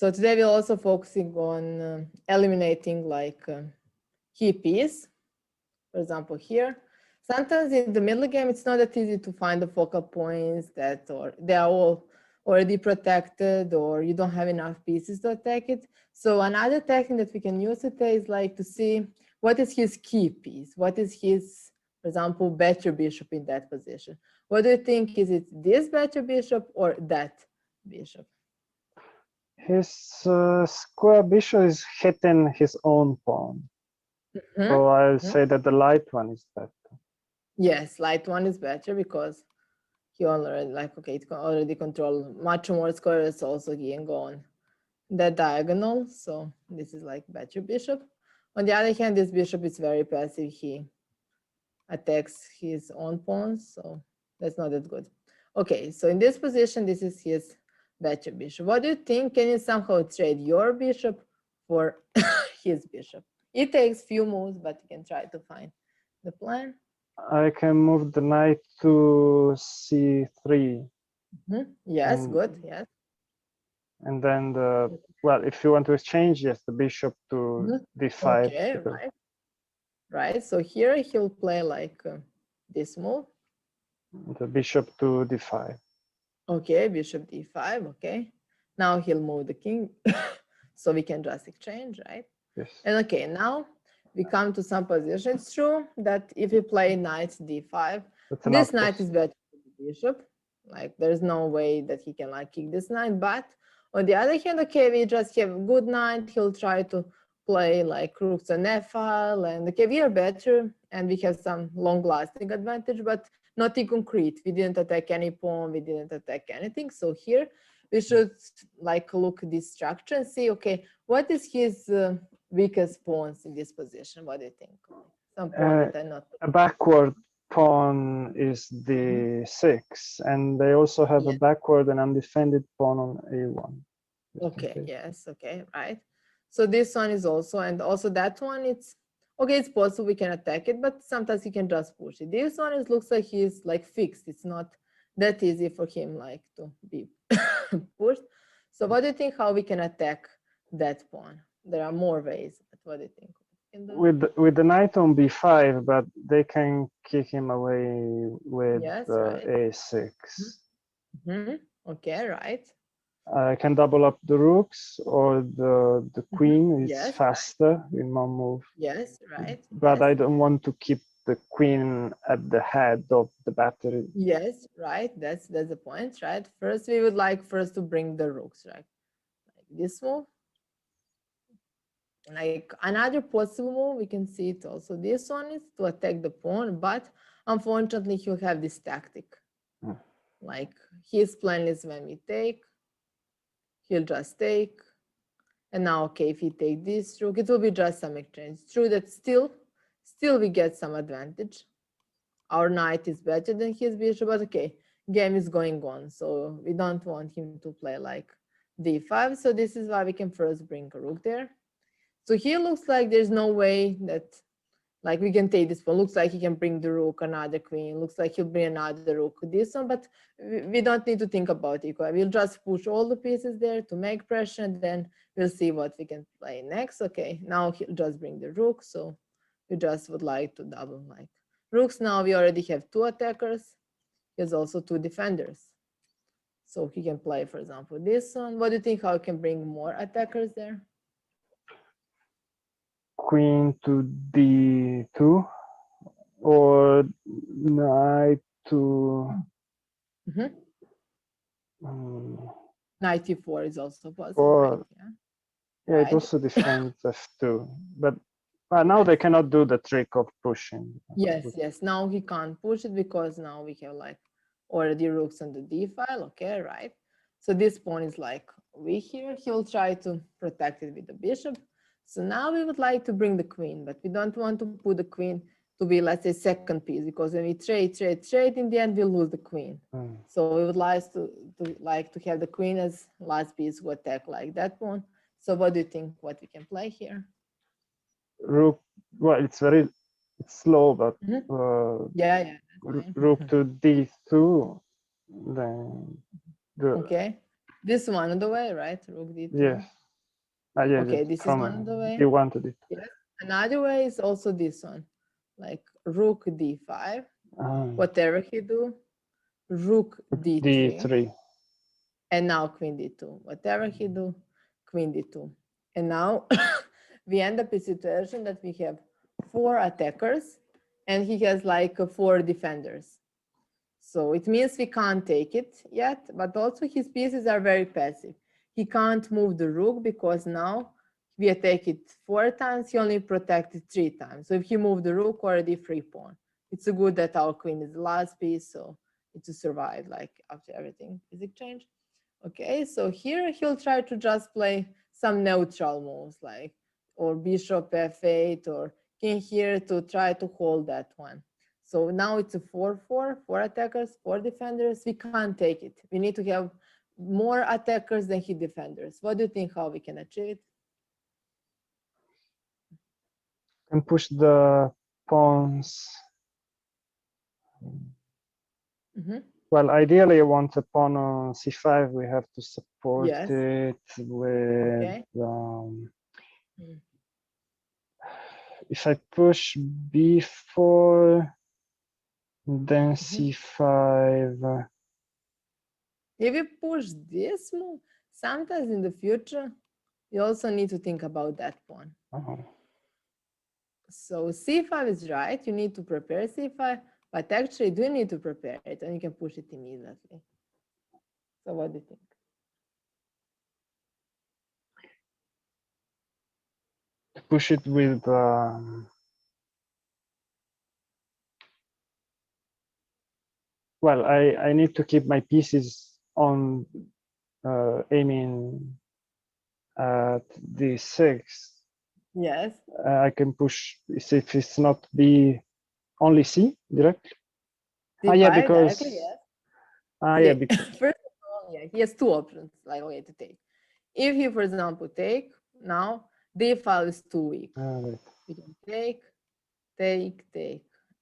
So today we're also focusing on eliminating like key piece. For example, here, sometimes in the middle game, it's not that easy to find the focal points that, or they are all already protected, or you don't have enough pieces to attack it. So another technique that we can use today is like to see what is his key piece, what is his, for example, better bishop in that position. What do you think? Is it this better bishop or that bishop? His square bishop is hitting his own pawn. So I'll say that the light one is better. Yes, light one is better because he already like, okay, it can already control much more squares. Also, he can go on that diagonal. So this is like better bishop. On the other hand, this bishop is very passive. He attacks his own pawns, so that's not that good. Okay, so in this position, this is his better bishop. What do you think? Can you somehow trade your bishop for his bishop? It takes few moves, but you can try to find the plan. I can move the knight to c3. Yes, good, yes. And then the, well, if you want to exchange, yes, the bishop to d5. Okay, right. Right, so here he'll play like this move. The bishop to d5. Okay, bishop d5, okay. Now he'll move the king, so we can just exchange, right? Yes. And okay, now we come to some position. It's true that if we play knight d5, this knight is better than the bishop. Like there's no way that he can like kick this knight, but on the other hand, okay, we just have a good knight. He'll try to play like rooks on f-file, and okay, we are better and we have some long-lasting advantage, but not in concrete. We didn't attack any pawn, we didn't attack anything. So here we should like look at this structure and see, okay, what is his weakest pawns in this position? What do you think? Some pawn that are not a backward pawn is d6, and they also have a backward and undefended pawn on a1. Okay, yes, okay, right. So this one is also, and also that one, it's okay, it's possible we can attack it, but sometimes he can just push it. This one, it looks like he's like fixed. It's not that easy for him like to be pushed. So what do you think how we can attack that pawn? There are more ways, but what do you think? With the knight on b5, but they can kick him away with a6. Okay, right. I can double up the rooks, or the queen is faster in one move. Yes, right. But I don't want to keep the queen at the head of the battery. Yes, right. That's the point, right? First, we would like first to bring the rooks, right? Like this move. Like another possible move, we can see it also. This one is to attack the pawn, but unfortunately, he'll have this tactic. Like his plan is when we take, he'll just take. And now, okay, if he take this rook, it will be just some exchange. It's true that still we get some advantage. Our knight is better than his bishop, but okay, game is going on. So we don't want him to play like d5. So this is why we can first bring a rook there. So here looks like there's no way that like we can take this one. Looks like he can bring the rook, another queen. Looks like he'll bring another rook, this one, but we don't need to think about it. We'll just push all the pieces there to make pressure, and then we'll see what we can play next. Okay, now he'll just bring the rook. So we just would like to double like rooks. Now we already have two attackers. He has also two defenders. So he can play, for example, this one. What do you think how he can bring more attackers there? Queen to d2, or knight to knight e4 is also possible. Or, right? It also defends f2, but now they cannot do the trick of pushing. Yes. Now he can't push it because now we have like already rooks on the d file. Okay, right. So this pawn is like weak here. He'll try to protect it with the bishop. So now we would like to bring the queen, but we don't want to put the queen to be, let's say, second piece, because when we trade, in the end, we'll lose the queen. So we would like to have the queen as last piece who attack like that one. So what do you think what we can play here? Rook, well, it's slow, but rook to d2, then okay. This one on the way, right? Rook d2. Yes. Yeah, Okay, this is from one on the way. you wanted it. Yes. Another way is also this one, like rook d5. Whatever he do, rook d3. D3. And now queen d2. Whatever he do, queen d2. And now we end up in a situation that we have 4 attackers and he has like 4 defenders. So it means we can't take it yet, but also his pieces are very passive. He can't move the rook because now we attack it 4 times, he only protected 3 times. So if he moved the rook, already free pawn. It's a good that our queen is the last piece, so it's to survive like after everything is exchanged. Okay, so here he'll try to just play some neutral moves like or bishop f8 or king here to try to hold that one. So now it's a 4-4, 4 attackers, 4 defenders. We can't take it. We need to have more attackers than he defenders. What do you think how we can achieve it? And push the pawns. Well, ideally, you want a pawn on c5. We have to support it with. If I push b4, then c5. If you push this move, sometimes in the future, you also need to think about that pawn. So c5 is right. You need to prepare c5, but actually, do you need to prepare it? And you can push it immediately. So what do you think? Push it with well, I need to keep my pieces on aiming at d6. Yes. I can push if it's not b, only c directly. D5 yeah, because directly, yes. yeah, because first of all, yeah, he has 2 options like way to take. If you, for example, take now, d5 is too weak. We can take,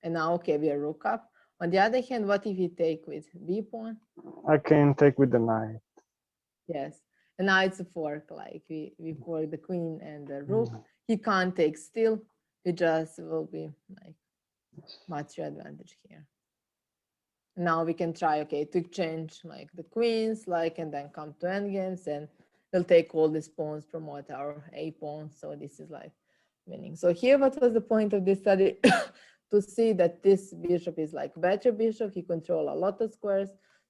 and now okay, we are rook up. On the other hand, what if you take with b pawn? I can take with the knight. Yes, and now it's a fork, like we fork the queen and the rook. He can't take still. It just will be like much advantage here. Now we can try, okay, to exchange like the queens, like, and then come to endgames, and we'll take all these pawns, promote our a pawn. So this is like winning. So here, what was the point of this study? To see that this bishop is like better bishop. He control a lot of squares.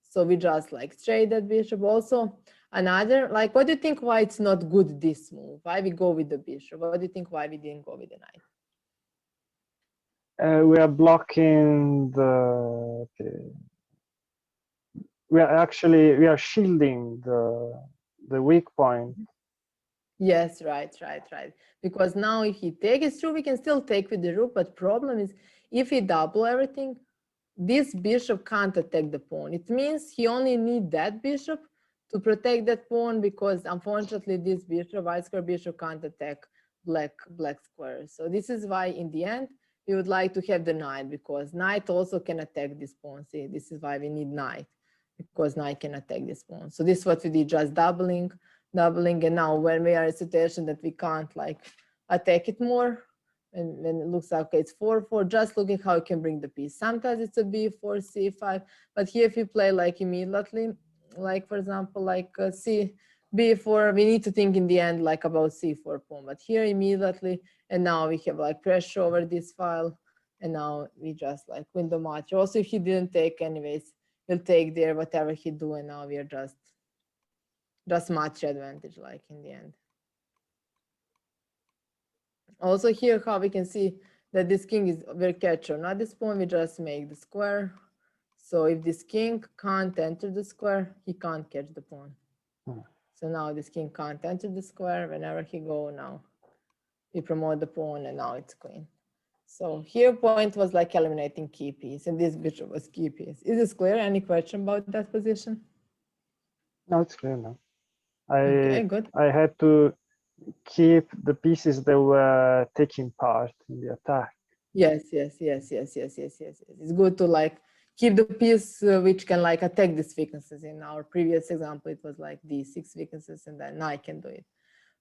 So we just like trade that bishop. Also, another, like, what do you think why it's not good this move? Why we go with the bishop? What do you think why we didn't go with the knight? We are blocking the. We are shielding the weak point. Yes, right. Because now if he takes, it's true we can still take with the rook, but problem is if he double everything, this bishop can't attack the pawn. It means he only need that bishop to protect that pawn because unfortunately this bishop, white square bishop, can't attack black square. So this is why in the end we would like to have the knight because knight also can attack this pawn. See, this is why we need knight because knight can attack this pawn. So this is what we did, just doubling, and now when we are in a situation that we can't like attack it more, and when it looks like okay, it's 4-4, just looking how you can bring the piece. Sometimes it's a b4, c5, but here if you play like immediately, like for example, like b4, we need to think in the end like about c4 pawn, but here immediately, and now we have like pressure over this file, and now we just like win the match. Also, if he didn't take anyways, he'll take there whatever he do, and now we are just match advantage like in the end. Also here how we can see that this king is very catcher. Now at this point we just make the square. So if this king can't enter the square, he can't catch the pawn. So now this king can't enter the square. Whenever he go now, we promote the pawn and now it's queen. So here point was like eliminating key piece and this bishop was key piece. Is this clear? Any question about that position? No, it's clear now. Okay, good. I had to keep the pieces that were taking part in the attack. Yes. It's good to like keep the piece which can like attack these weaknesses. In our previous example, it was like these 6 weaknesses, and then now I can do it.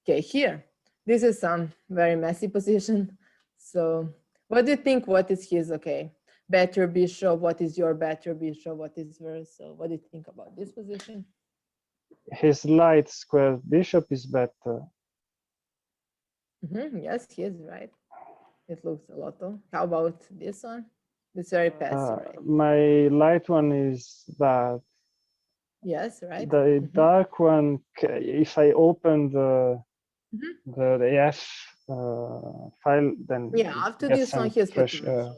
Okay, here, this is some very messy position. So what do you think? What is his, okay, better bishop? What is your better bishop? What is yours? So what do you think about this position? His light square bishop is better. Yes, he is right. It looks a lot. How about this one? It's very passive, right? My light one is bad. Yes, right. The dark one, if I open the F file, then yeah, after this one he has fresh potential.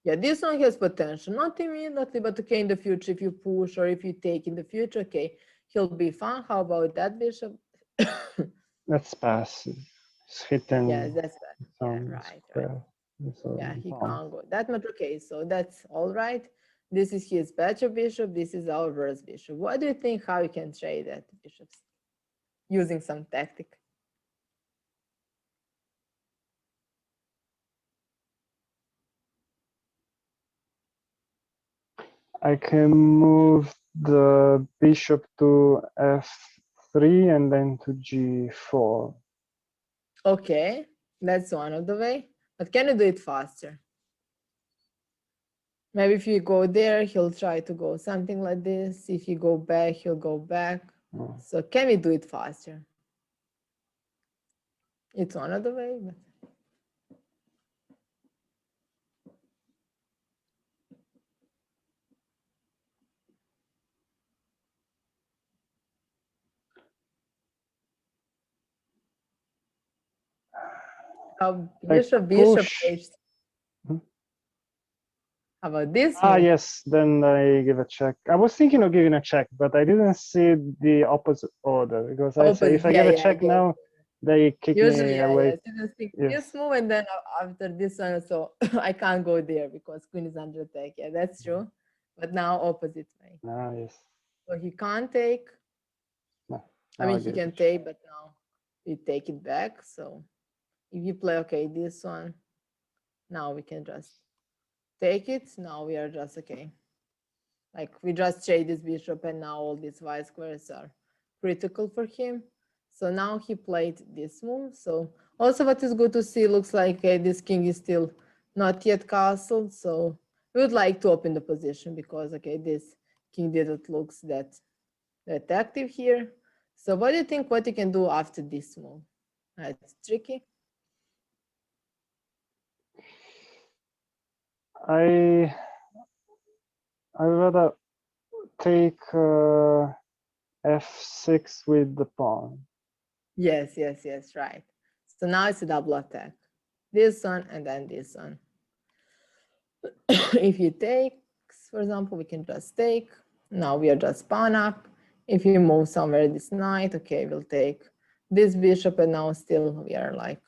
Yeah, this one has potential, not immediately, but okay, in the future, if you push or if you take in the future, okay, he'll be fine. How about that bishop? That's passive. It's hidden. Yes, that's bad. Yeah, right. So yeah, he can't go that much. Okay, so that's all right. This is his better bishop. This is our worst bishop. What do you think? How you can trade that bishops using some tactic? I can move the bishop to f3 and then to g4. Okay, that's one of the way. But can you do it faster? Maybe if you go there, he'll try to go something like this. If you go back, he'll go back. So can we do it faster? It's one of the way. But... bishop h. How about this one? Yes, then I give a check. I was thinking of giving a check, but I didn't see the opposite order because I say if I give a check now, they kick me away. Yes, you just think this move and then after this one, so I can't go there because queen is under attack. Yeah, that's true. But now opposite way. Yes. So he can't take. No, I mean, he can take, but now we take it back. So if you play, okay, this one, now we can just take it. Now we are just, okay. Like we just trade this bishop and now all these white squares are critical for him. So now he played this move. So also what is good to see, looks like this king is still not yet castled. So we would like to open the position because, okay, this king didn't look that active here. So what do you think what you can do after this move? It's tricky. I rather take f6 with the pawn. Yes, right. So now it's a double attack. This one and then this one. If you take, for example, we can just take. Now we are just pawn up. If you move somewhere this knight, okay, we'll take this bishop, and now still we are like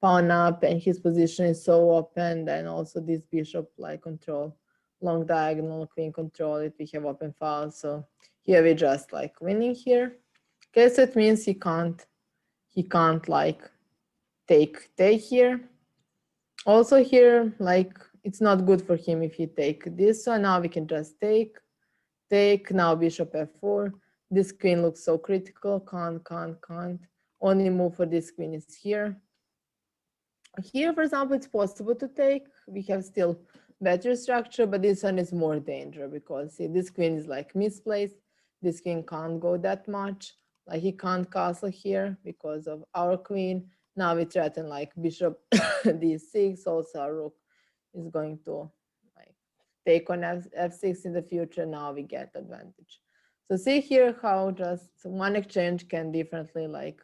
pawn up, and his position is so open. Then also this bishop like control long diagonal, queen control it. We have open file, so here we just like winning here. Okay, so it means he can't like take here. Also here, like it's not good for him if you take this one. Now we can just take. Now bishop f4. This queen looks so critical. Can't. Only move for this queen is here. Here, for example, it's possible to take. We have still better structure, but this one is more danger because see, this queen is like misplaced. This king can't go that much. Like he can't castle here because of our queen. Now we threaten like bishop d6. Also, our rook is going to like take on f6 in the future. Now we get advantage. So see here how just one exchange can differently like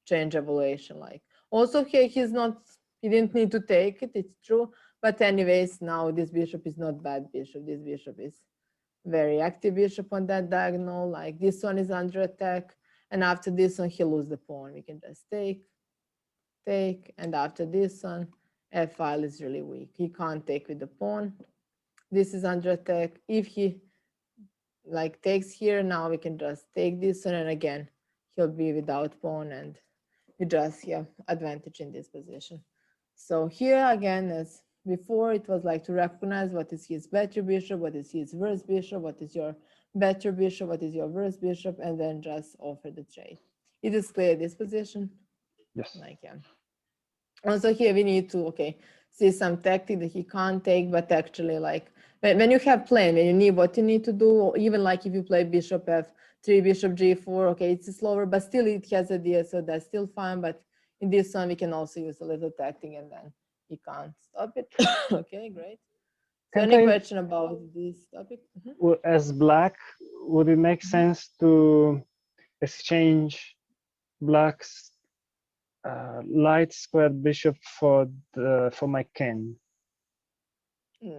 change evaluation. Like also here he didn't need to take it, it's true. But anyways, now this bishop is not bad bishop. This bishop is very active bishop on that diagonal. Like this one is under attack. And after this one, he lose the pawn. We can just take. And after this one, f file is really weak. He can't take with the pawn. This is under attack. If he like takes here, now we can just take this one. And again, he'll be without pawn and we just have advantage in this position. So here again, as before it was like to recognize what is his better bishop, what is his worst bishop, what is your better bishop, what is your worst bishop, and then just offer the trade. It is clear this position. Yes. Like, yeah. Also here we need to, see some tactic that he can't take, but actually like when you have plan, when you need what you need to do, or even like if you play bishop f3, bishop g4, okay, it's slower, but still it has a deal, so that's still fine. But in this one, we can also use a little tactic and then he can't stop it. Okay, great. So any question about this topic? As black, would it make sense to exchange black's light squared bishop for my king?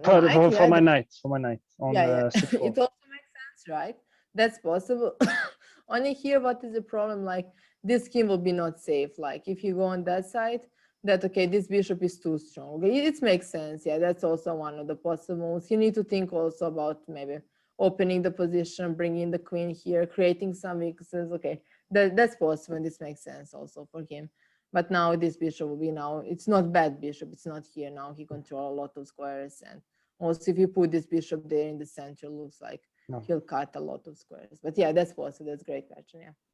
For my knight on c4. It also makes sense, right? That's possible. Only here, what is the problem? Like this king will be not safe. Like if you go on that side, that okay, this bishop is too strong. Okay, it makes sense. Yeah, that's also one of the possibles. You need to think also about maybe opening the position, bringing the queen here, creating some weaknesses. Okay, that's possible. This makes sense also for him. But now this bishop will be it's not bad bishop. It's not here now. He controls a lot of squares, and also if you put this bishop there in the center, looks like he'll cut a lot of squares. But yeah, that's possible. That's a great question. Yeah.